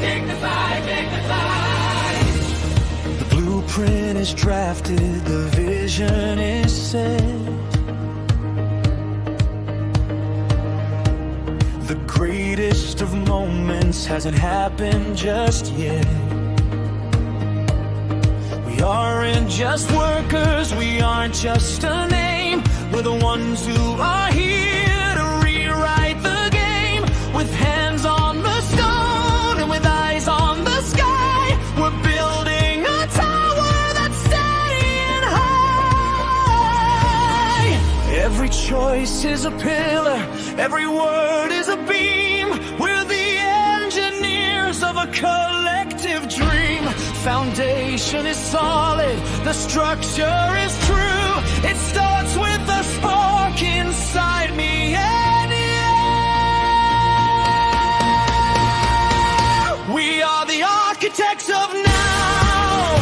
dignified, dignified. The blueprint is drafted, the vision is set. The greatest of moments hasn't happened just yet. We aren't just workers, we aren't just a name. We're the ones who are here to rewrite the game. With hands on the stone and with eyes on the sky, we're building a tower that's steady and high. Every choice is a pillar, every word is a beam. We're the engineers of a collective dream. Foundation is solid, the structure is true. It starts with the spark inside me and you. We are the architects of now,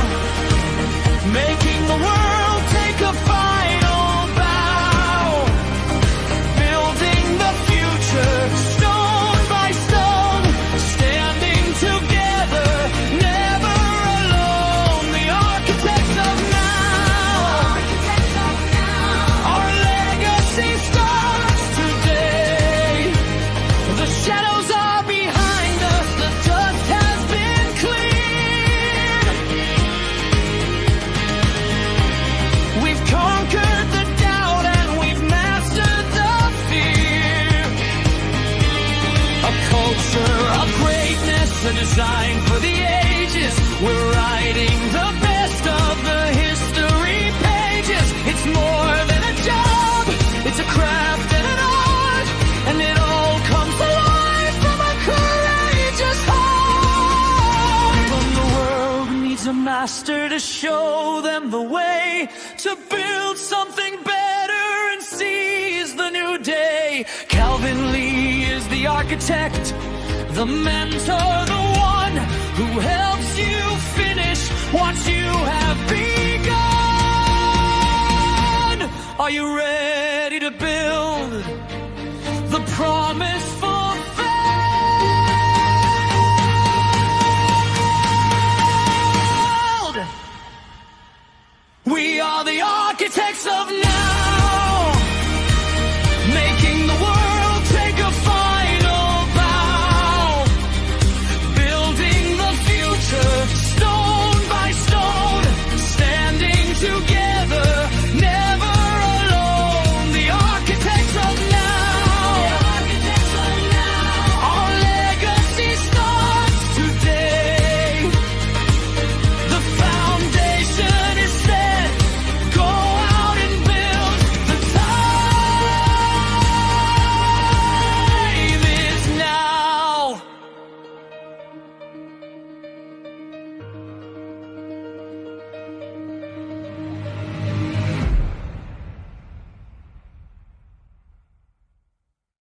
making the world take a final bow, building the future stone by stone, standing together, never alone. The architects of now, our legacy starts today. The shadows are behind us, the dust has been cleared. We've conquered the doubt and we've mastered the fear. A culture of greatness, a design for the ages. We're writing the best of the history pages. It's more than a job, it's a craft and an art, and it all comes alive from a courageous heart. When the world needs a master to show them the way, to build something better and seize the new day, Calvyn Lee is the architect, the mentor, the one who helps you finish what you have begun. Are you ready to build the promise for